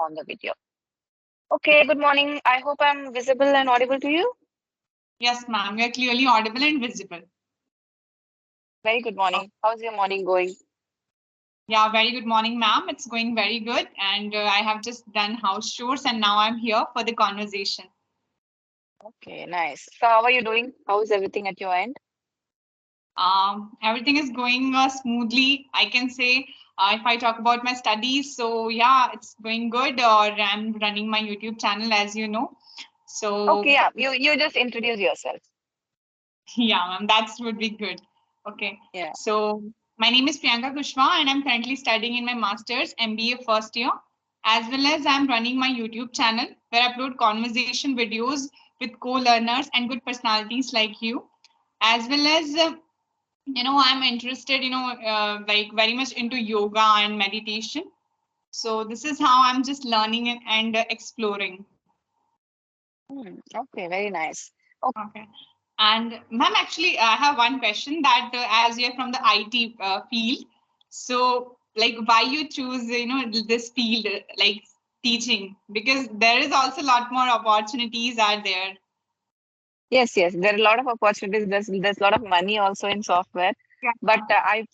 on the video. Okay, good morning. I hope I'm visible and audible to you. Yes, ma'am. You're clearly audible and visible. Very good Oh, morning. How's your morning going? yeah, very good morning, ma'am. It's going very good. And I have just done house chores and now I'm here for the conversation. Okay, nice. So, how are you doing? How is everything at your end? Everything is going smoothly. I can say if I talk about my studies, so yeah, it's going good. Or I'm running my YouTube channel, as you know. Okay, So yeah. You just introduce yourself. yeah, ma'am, that would be good. Okay. Yeah. So my name is Priyanka Kushwa and I'm currently studying in my master's MBA first year, as well as I'm running my YouTube channel where I upload conversation videos with co-learners and good personalities like you, as well as I'm interested, like very much into yoga and meditation. So this is how I'm just learning and exploring. Okay, very nice. Okay. And ma'am, actually, I have one question that as you're from the IT field, so like why you choose, this field, like teaching, because there is also a lot more opportunities are there. Yes, there are a lot of opportunities. There's a lot of money also in software, Yeah. but I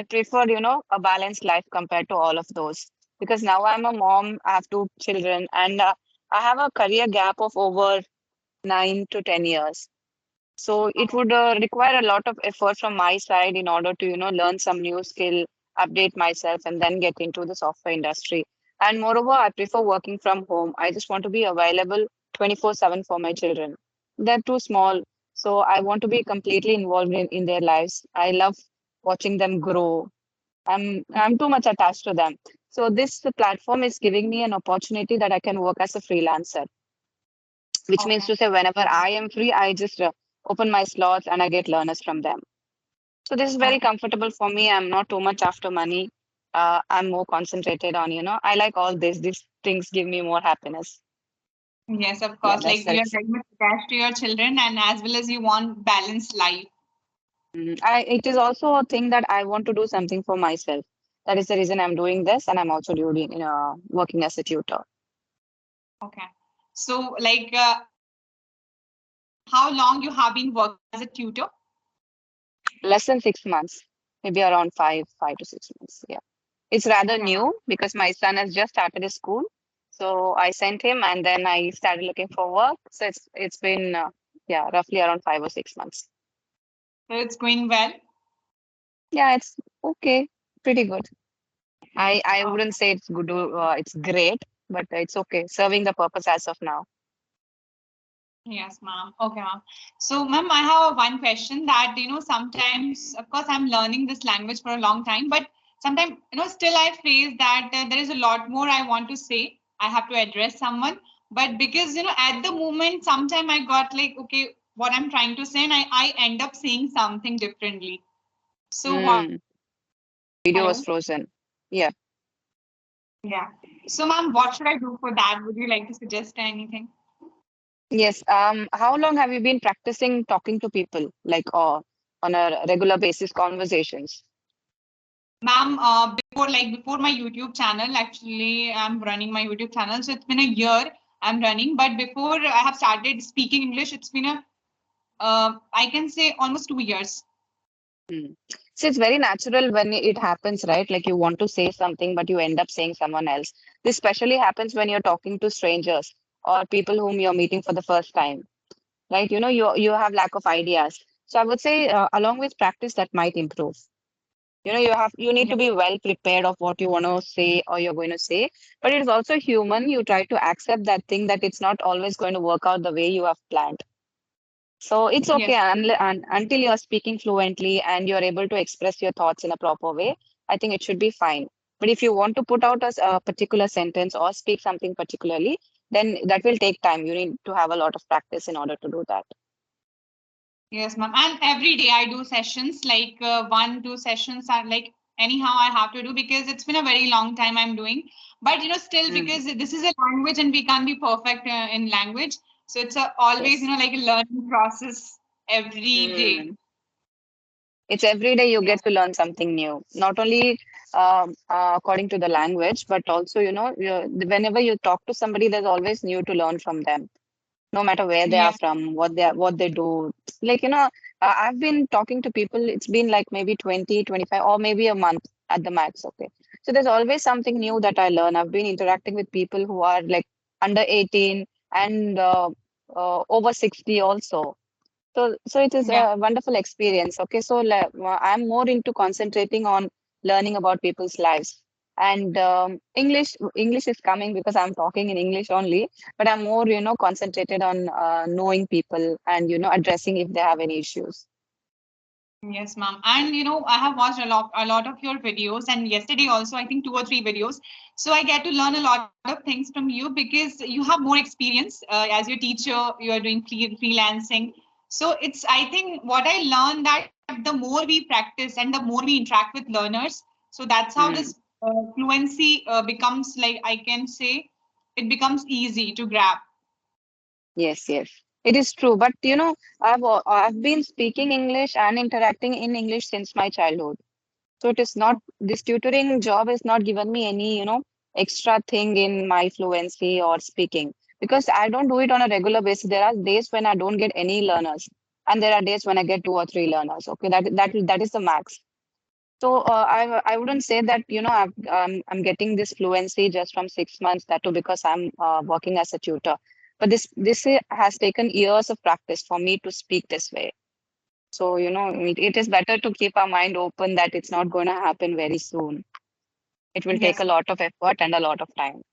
prefer a balanced life compared to all of those because now I'm a mom. I have two children, and I have a career gap of over 9 to 10 years. So it would require a lot of effort from my side in order to learn some new skill, update myself, and then get into the software industry. And moreover, I prefer working from home. I just want to be available 24/7 for my children. They're too small, so I want to be completely involved in their lives. I love watching them grow. I'm too much attached to them. So this platform is giving me an opportunity that I can work as a freelancer, which means Okay. to say whenever I am free, I just open my slots and I get learners from them. So this is very Okay. comfortable for me. I'm not too much after money. I'm more concentrated on, I like all this. These things give me more happiness. Yes, of Yeah, course. that's Like the you're reason. very much attached to your children, and as well as you want balanced life. It is also a thing that I want to do something for myself. That is the reason I'm doing this, and I'm also doing, working as a tutor. Okay. So, like, how long you have been working as a tutor? Less than 6 months, maybe around 5 to 6 months. Yeah. It's rather Okay, ma'am. new because my son has just started his school. So I sent him and then I started looking for work. So it's been yeah, roughly around 5 or 6 months. So it's going well. Yeah, it's okay, pretty good. I Oh, wouldn't say it's good, it's great, but it's okay, serving the purpose as of now. yes, ma'am. Okay, ma'am. So, ma'am, I have one question that, sometimes, of course, I'm learning this language for a long time, but sometimes, still I face that there is a lot more I want to say. I have to address someone. But because, at the moment, sometime I got like, okay, what I'm trying to say, and I end up saying something differently. So, what? Mm, video was Hello? frozen. Yeah. Yeah. So, ma'am, what should I do for that? Would you like to suggest anything? Yes. How long have you been practicing talking to people, like on a regular basis conversations? Ma'am, before my YouTube channel, actually, I'm running my YouTube channel. So it's been a year I'm running. But before I have started speaking English, it's been I can say almost 2 years. Mm. So it's very natural when it happens, right? Like you want to say something, but you end up saying someone else. This especially happens when you're talking to strangers or people whom you're meeting for the first time, right? You have lack of ideas. So I would say, along with practice, that might improve. You need Yeah. to be well prepared of what you want to say or you're going to say. But it's also human. You try to accept that thing that it's not always going to work out the way you have planned. So it's okay Yes. until you're speaking fluently and you're able to express your thoughts in a proper way. I think it should be fine. But if you want to put out a particular sentence or speak something particularly, then that will take time. You need to have a lot of practice in order to do that. Yes, ma'am. And every day I do sessions, like 1, 2 sessions are like anyhow I have to do because it's been a very long time I'm doing. But still Mm, because this is a language and we can't be perfect in language, so it's always yes. like a learning process every day. Mm. It's every day you Yeah. get to learn something new, not only according to the language, but also, whenever you talk to somebody, there's always new to learn from them, no matter where they are Yes. from, what they do. Like, I've been talking to people, it's been like maybe 20, 25, or maybe a month at the max. Okay. So there's always something new that I learn. I've been interacting with people who are like under 18 and over 60 also. So it is Yeah. a wonderful experience. Okay, so I'm more into concentrating on learning about people's lives. And English is coming because I'm talking in English only, but I'm more, concentrated on knowing people and, addressing if they have any issues. Yes, ma'am. And I have watched a lot of your videos, and yesterday also, I think two or three videos. So I get to learn a lot of things from you because you have more experience as your teacher. You are doing freelancing. So it's, I think, what I learned that the more we practice and the more we interact with learners, so that's how this Hmm. fluency becomes, like, I can say, it becomes easy to grab. Yes, yes, it is true. But I've been speaking English and interacting in English since my childhood. So it is not, this tutoring job has not given me any, extra thing in my fluency or speaking, because I don't do it on a regular basis. There are days when I don't get any learners, and there are days when I get two or three learners. Okay, that is the max. So I wouldn't say that, I'm getting this fluency just from 6 months. That too because I'm working as a tutor. But has taken years of practice for me to speak this way. So, it is better to keep our mind open that it's not going to happen very soon. It will take Yes. a lot of effort and a lot of time.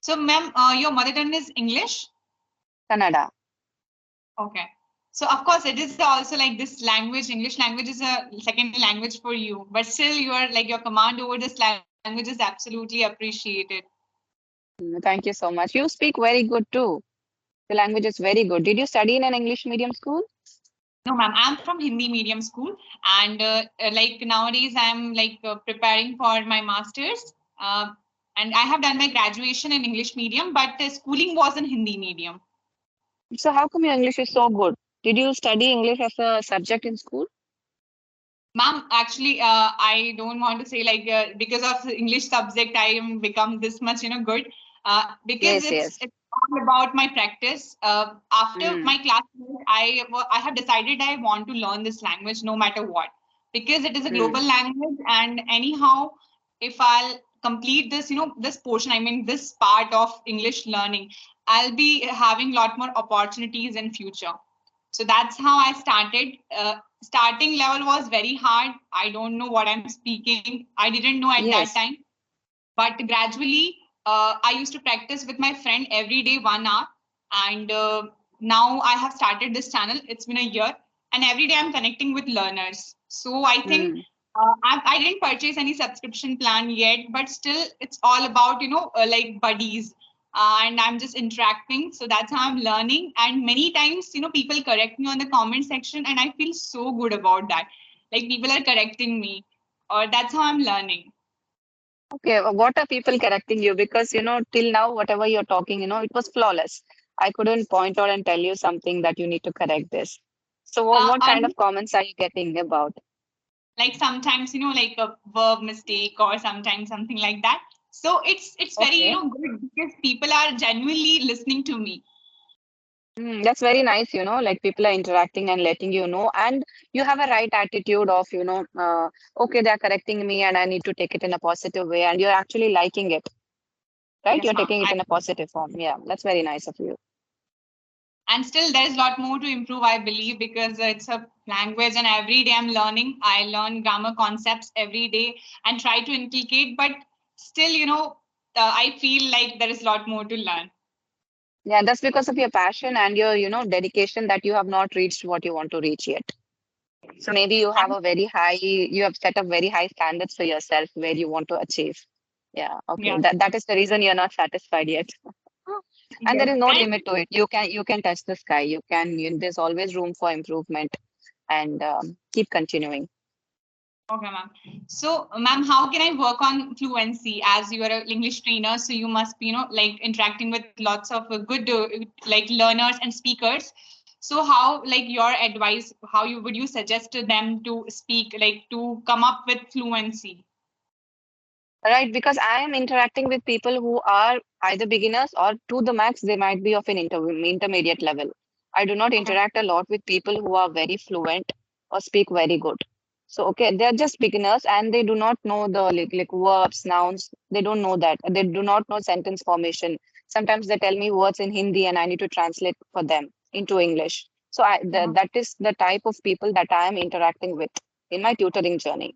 So, ma'am, your mother tongue is English. Kannada. Okay. So of course it is also like this language, English language is a second language for you, but still your command over this language is absolutely appreciated. Thank you so much. You speak very good too. The language is very good. Did you study in an English medium school? No, ma'am, I'm from Hindi medium school, and like nowadays I'm like preparing for my masters, and I have done my graduation in English medium, but schooling was in Hindi medium. So how come your English is so good? Did you study English as a subject in school? Ma'am, actually, I don't want to say like because of the English subject I am become this much good. Because Yes, it's yes. it's all about my practice. After Mm, my class, I have decided I want to learn this language no matter what, because it is a mm. global language, and anyhow, if I'll complete this this portion, I mean this part of English learning, I'll be having a lot more opportunities in future. So that's how I started. Starting level was very hard. I don't know what I'm speaking. I didn't know at that Yes. time. But gradually, I used to practice with my friend every day 1 hour. And now I have started this channel. It's been a year. And every day I'm connecting with learners. So I think Mm. I didn't purchase any subscription plan yet, but still it's all about, like buddies. And I'm just interacting. So that's how I'm learning. And many times, people correct me on the comment section, and I feel so good about that. Like people are correcting me, or that's how I'm learning. Okay, what are people correcting you? Because, till now, whatever you're talking, it was flawless. I couldn't point out and tell you something that you need to correct this. So what kind of And comments are you getting about? like sometimes like a verb mistake or sometimes something like that, so it's very Okay. good because people are genuinely listening to me. That's very nice, like people are interacting and letting you know, and you have a right attitude of, okay, they're correcting me and I need to take it in a positive way, and you're actually liking it, right? Yes, You're ma'am. taking it in a positive form. Yeah, that's very nice of you. And still there is a lot more to improve, I believe, because it's a language and every day I'm learning. I learn grammar concepts every day and try to inculcate, but still I feel like there is a lot more to learn. Yeah, that's because of your passion and your, dedication that you have not reached what you want to reach yet. So maybe you have set up very high standards for yourself where you want to achieve. Yeah, okay. Yeah. That is the reason you're not satisfied yet. And there Yes. is no And limit to it. You can touch the sky. There's always room for improvement, and keep continuing. okay, ma'am. So, ma'am, how can I work on fluency as you are an English trainer? So you must be, like interacting with lots of good, like learners and speakers. So how, like, your advice, how you would you suggest to them to speak, like to come up with fluency? Right, because I am interacting with people who are either beginners or to the max, they might be of an intermediate level. I do not Okay. interact a lot with people who are very fluent or speak very good. So, okay, they're just beginners and they do not know the like verbs, nouns. They don't know that. They do not know sentence formation. Sometimes they tell me words in Hindi and I need to translate for them into English. So Uh-huh. that is the type of people that I am interacting with in my tutoring journey.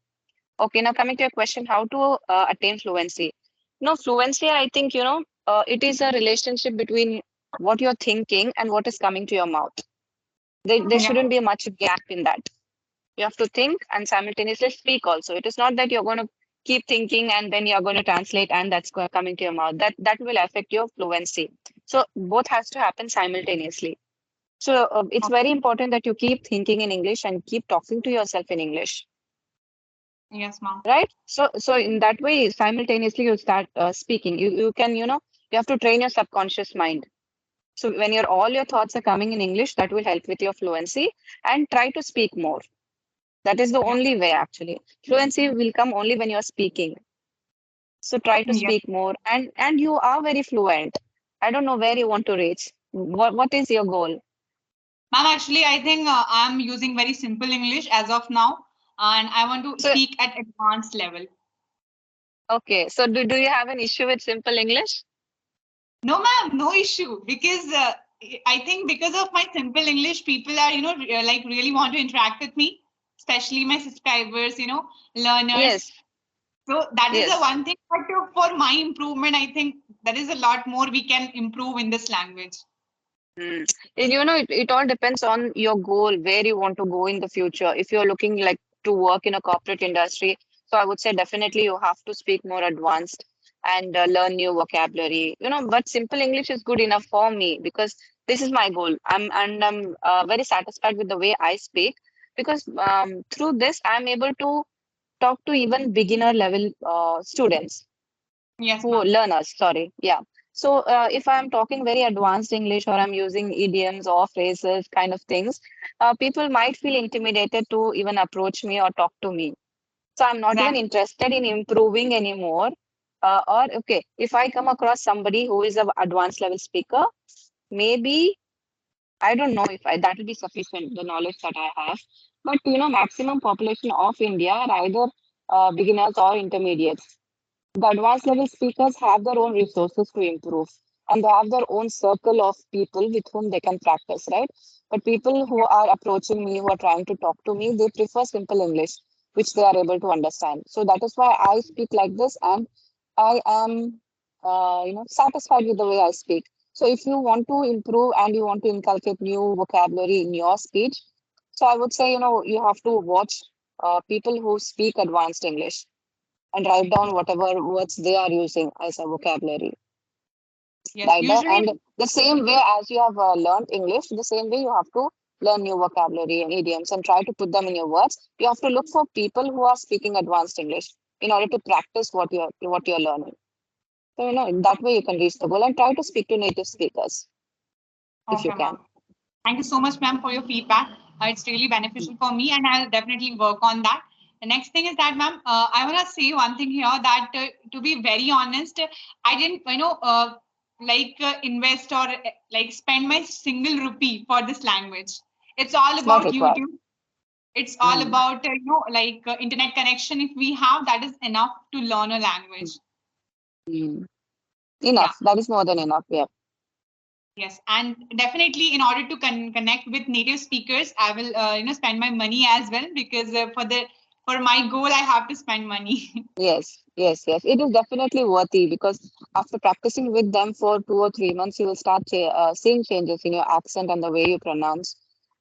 Okay, now coming to your question, how to attain fluency? No, fluency, I think, it is a relationship between what you're thinking and what is coming to your mouth. There Yeah. shouldn't be much gap in that. You have to think and simultaneously speak also. It is not that you're going to keep thinking and then you're going to translate and that's coming to your mouth. That will affect your fluency. So both has to happen simultaneously. So it's very important that you keep thinking in English and keep talking to yourself in English. Yes, ma'am. Right, so in that way simultaneously you start speaking. You can, you have to train your subconscious mind. So when all your thoughts are coming in English, that will help with your fluency. And try to speak more. That is the Yeah. only way. Actually, fluency will come only when you're speaking. So try to Yeah. speak more, and you are very fluent. I don't know where you want to reach. What is your goal? Ma'am, actually, I think I'm using very simple English as of now, and I want to So speak at advanced level. okay, so do you have an issue with simple English? No, ma'am, no issue. Because I think because of my simple English, people are, like really want to interact with me, especially my subscribers, learners. Yes, So that is the yes. one thing. But for my improvement, I think there is a lot more we can improve in this language. Mm. And it all depends on your goal, where you want to go in the future. If you're looking like to work in a corporate industry, so I would say definitely you have to speak more advanced and learn new vocabulary. But simple English is good enough for me because this is my goal. I'm very satisfied with the way I speak because through this I'm able to talk to even beginner level students Yes, who ma'am. learners, sorry. Yeah. So if I'm talking very advanced English or I'm using idioms or phrases kind of things, people might feel intimidated to even approach me or talk to me. So I'm not even Exactly. interested in improving anymore. Or okay, if I come across somebody who is an advanced level speaker, maybe I don't know if that will be sufficient, the knowledge that I have. But maximum population of India are either beginners or intermediates. The advanced level speakers have their own resources to improve and they have their own circle of people with whom they can practice, right? But people who Yeah. are approaching me, who are trying to talk to me, they prefer simple English, which they are able to understand. So that is why I speak like this and I am, satisfied with the way I speak. So if you want to improve and you want to inculcate new vocabulary in your speech, so I would say, you have to watch people who speak advanced English and write down whatever words they are using as a vocabulary. Yes. Right there. Usually, And the same way as you have learned English, the same way you have to learn new vocabulary and idioms and try to put them in your words. You have to look for people who are speaking advanced English in order to practice what you're learning. So in that way you can reach the goal and try to speak to native speakers if you okay, can. ma'am. Thank you so much, ma'am, for your feedback. It's really beneficial for me, and I'll definitely work on that. The next thing is that, ma'am, I want to say one thing here that, to be very honest, I didn't, invest or like spend my single rupee for this language. It's all It's not about required. YouTube. It's all Mm. about, internet connection. If we have, that is enough to learn a language. Mm. Yeah. Enough. That is more than enough. Yeah. Yes, and definitely in order to connect with native speakers, I will spend my money as well, because for my goal I have to spend money. Yes, yes, yes. It is definitely worthy because after practicing with them for 2 or 3 months, you will start seeing changes in your accent and the way you pronounce,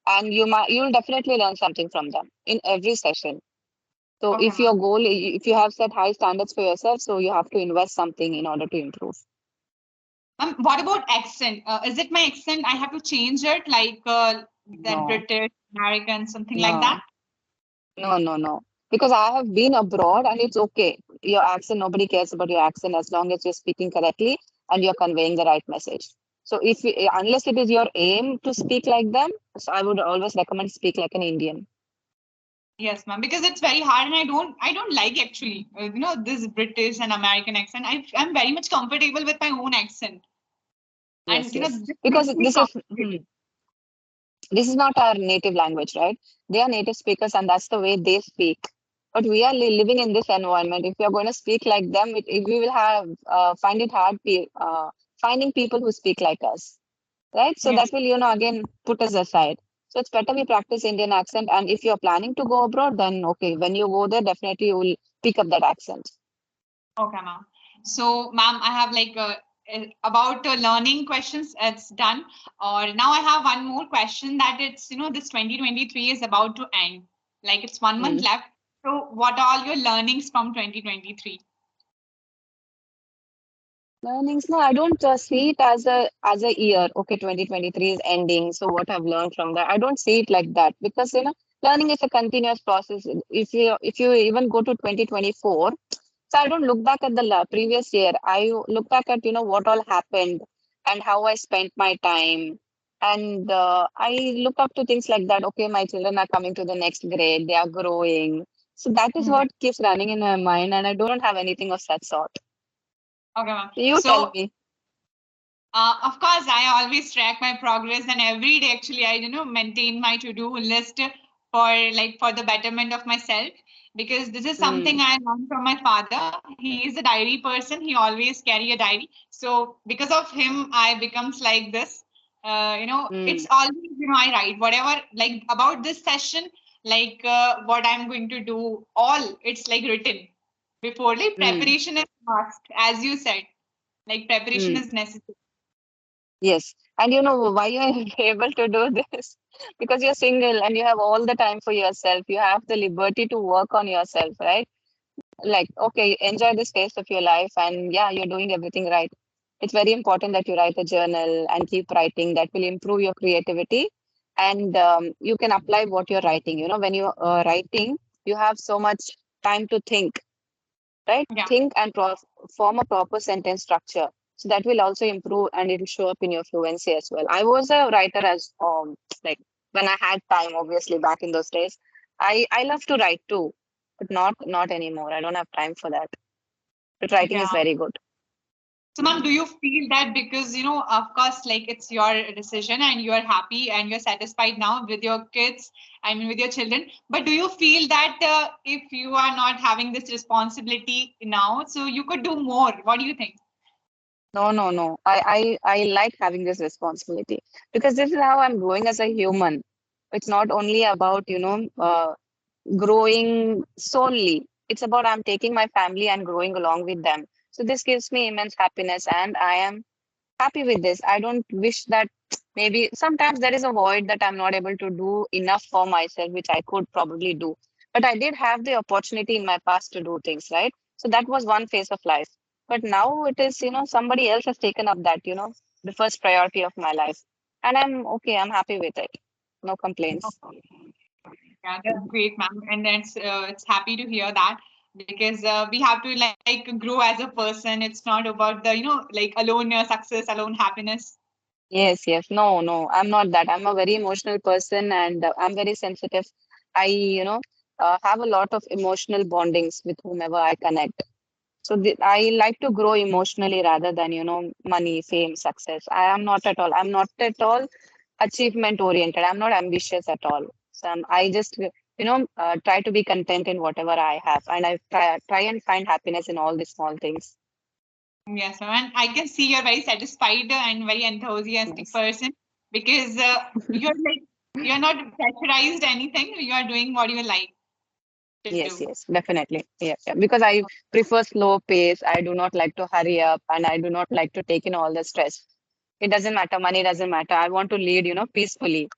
and you'll definitely learn something from them in every session. So Okay, if your ma'am. goal, if you have set high standards for yourself, so you have to invest something in order to improve. What about accent? Is it my accent? I have to change it, like that No, British, American, something like no, that. no, no, no. Because I have been abroad and it's okay. Your accent, nobody cares about your accent as long as you're speaking correctly and you're conveying the right message. So unless it is your aim to speak like them, so I would always recommend speak like an Indian. Yes, ma'am, because it's very hard, and I don't like actually, this British and American accent. I'm very much comfortable with my own accent, Yes, and yes. this Because makes me this is not our native language, right? They are native speakers, and that's the way they speak. But we are living in this environment. If we are going to speak like them, we will have find it hard finding people who speak like us, right? So that yes. will, again put us aside. So it's better we practice Indian accent. And if you're planning to go abroad, then okay, when you go there, definitely you will pick up that accent. Okay, ma'am. So, ma'am, I have like about learning questions. It's done. Or now I have one more question that it's this 2023 is about to end. Like it's 1 month Mm. left. So, what are all your learnings from 2023? Learnings, no, I don't see it as a year. Okay, 2023 is ending. So what I've learned from that, I don't see it like that because learning is a continuous process. If you even go to 2024, so I don't look back at the previous year. I look back at what all happened and how I spent my time, and I look up to things like that. Okay, my children are coming to the next grade. They are growing. So that is Hmm. what keeps running in my mind, and I don't have anything of that sort. Okay, ma'am. You tell So, me. of course, I always track my progress, and every day actually I maintain my to-do list for the betterment of myself, because this is something Mm, I learned from my father. He is a diary person. He always carry a diary. So because of him, I becomes like this. It's mm, always I write whatever like about this session, like what I'm going to do. All it's like written before. Like mm, preparation is must, as you said. Like preparation mm. is necessary. Yes. And you know why you're able to do this? Because you're single and you have all the time for yourself. You have the liberty to work on yourself, right? Like, okay, enjoy this phase of your life, and yeah, you're doing everything right. It's very important that you write a journal and keep writing. That will improve your creativity, and you can apply what you're writing. When you're writing, you have so much time to think, right? Yeah. Think and form a proper sentence structure. So that will also improve and it will show up in your fluency as well. I was a writer as like when I had time, obviously back in those days. I love to write too, but not anymore. I don't have time for that. But writing is Yeah. very good. So, ma'am, do you feel that because, of course, like it's your decision and you're happy and you're satisfied now with your kids, I mean, with your children, but do you feel that if you are not having this responsibility now, so you could do more? What do you think? No, no, no. I like having this responsibility because this is how I'm growing as a human. It's not only about, growing solely. It's about I'm taking my family and growing along with them. So this gives me immense happiness, and I am happy with this. I don't wish that maybe sometimes there is a void that I'm not able to do enough for myself, which I could probably do. But I did have the opportunity in my past to do things, right? So that was one phase of life. But now it is, somebody else has taken up that, the first priority of my life. And I'm okay, I'm happy with it. No complaints. Yeah, that's great, ma'am. And it's happy to hear that because we have to like grow as a person. It's not about the like alone success, alone happiness. Yes, yes. No, no, I'm not that. I'm a very emotional person and I'm very sensitive. I, have a lot of emotional bondings with whomever I connect. So I like to grow emotionally rather than, money, fame, success. I am not at all. I'm not at all achievement oriented. I'm not ambitious at all. So I just, try to be content in whatever I have. And I try and find happiness in all the small things. Yes, ma'am. And I can see you're very satisfied and very enthusiastic Yes. person because you're not pressurized anything. You are doing what you like to Yes, do. yes, definitely. Yeah, yeah. Because I prefer slow pace. I do not like to hurry up and I do not like to take in all the stress. It doesn't matter. Money doesn't matter. I want to lead, peacefully.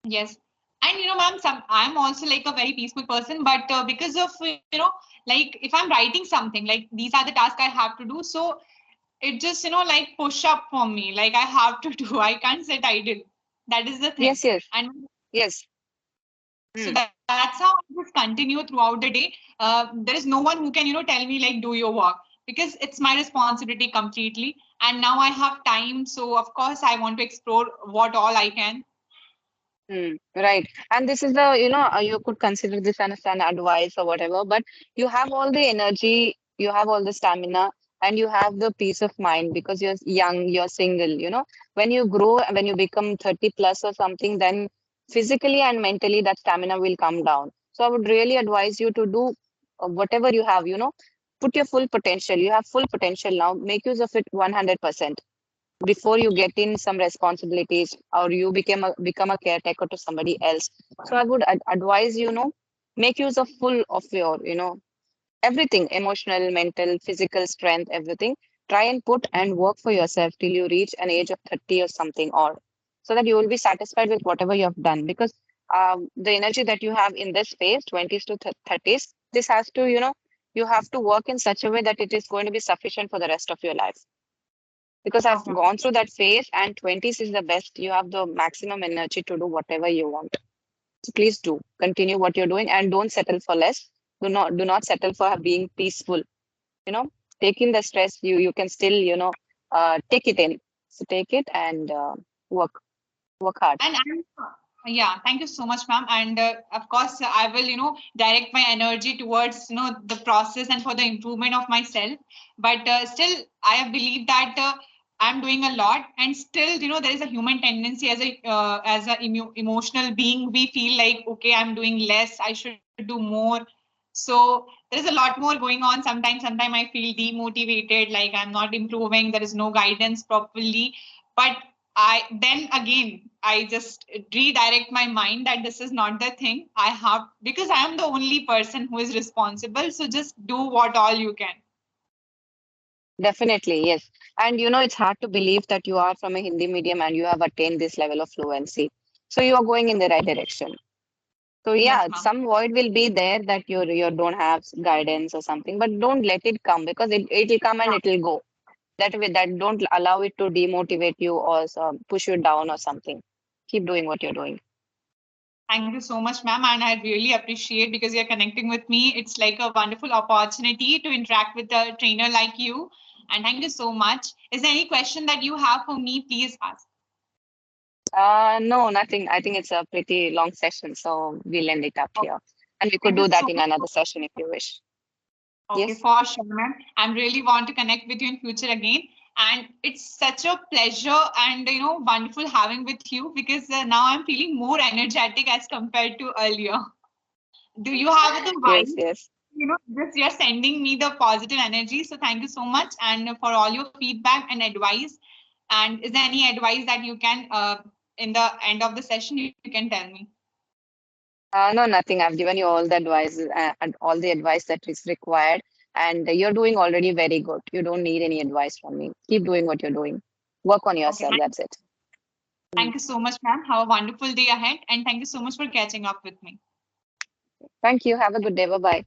Yes. And ma'am, I'm also like a very peaceful person, but because of like if I'm writing something, like these are the tasks I have to do, so it just like push up for me, like I have to do. I can't sit idle. That is the thing. Yes, yes, And yes. so Hmm. that's how I just continue throughout the day. There is no one who can tell me like do your work, because it's my responsibility completely. and now I have time, so of course I want to explore what all I can. Right. And this is you could consider this as an advice or whatever, but you have all the energy, you have all the stamina, and you have the peace of mind because you're young, you're single. When you grow, when you become 30 plus or something, then physically and mentally that stamina will come down. So I would really advise you to do whatever you have, put your full potential. You have full potential now. Make use of it 100% before you get in some responsibilities or you become a caretaker to somebody else. So I would advise make use of full of your everything, emotional, mental, physical strength, everything. Try and put and work for yourself till you reach an age of 30 or something, or so that you will be satisfied with whatever you have done, because the energy that you have in this phase, 20s to 30s, this has to you have to work in such a way that it is going to be sufficient for the rest of your life, because I've Okay. gone through that phase, and 20s is the best. You have the maximum energy to do whatever you want. So please do continue what you're doing and don't settle for less. Do not settle for being peaceful. You know, take in the stress. You can still take it in. So take it and work hard. And yeah, thank you so much, ma'am. And of course, I will, direct my energy towards, the process and for the improvement of myself. But still, I believe that I'm doing a lot, and still, there is a human tendency as a emotional being. We feel like, okay, I'm doing less. I should do more. So there is a lot more going on. Sometimes I feel demotivated, like I'm not improving. There is no guidance properly. But then again, I just redirect my mind that this is not the thing I have, because I am the only person who is responsible. So just do what all you can. Definitely, yes. And it's hard to believe that you are from a Hindi medium and you have attained this level of fluency. So you are going in the right direction. So yeah, Yes, ma'am. some void will be there that you don't have guidance or something, but don't let it come, because it'll come and it'll go. That way, that don't allow it to demotivate you or push you down or something. Keep doing what you're doing. Thank you so much, ma'am. And I really appreciate because you're connecting with me. It's like a wonderful opportunity to interact with a trainer like you. And thank you so much. Is there any question that you have for me? Please ask. No, nothing. I think it's a pretty long session, so we'll end it up Okay. here. And we could Thank you do so that in much. another session if you wish. Okay, Yes. for sure, ma'am. I really want to connect with you in future again. And it's such a pleasure and wonderful having with you because now I'm feeling more energetic as compared to earlier. Do you have the Yes, vibe? yes. Just you're sending me the positive energy. So thank you so much and for all your feedback and advice. And is there any advice that you can in the end of the session you can tell me? No, nothing. I've given you all the advice and all the advice that is required, and you're doing already very good. You don't need any advice from me. Keep doing what you're doing. Work on Okay, yourself. That's it. Mm. thank you so much, ma'am. Have a wonderful day ahead, and thank you so much for catching up with me. Thank you. Have a good day. Bye bye.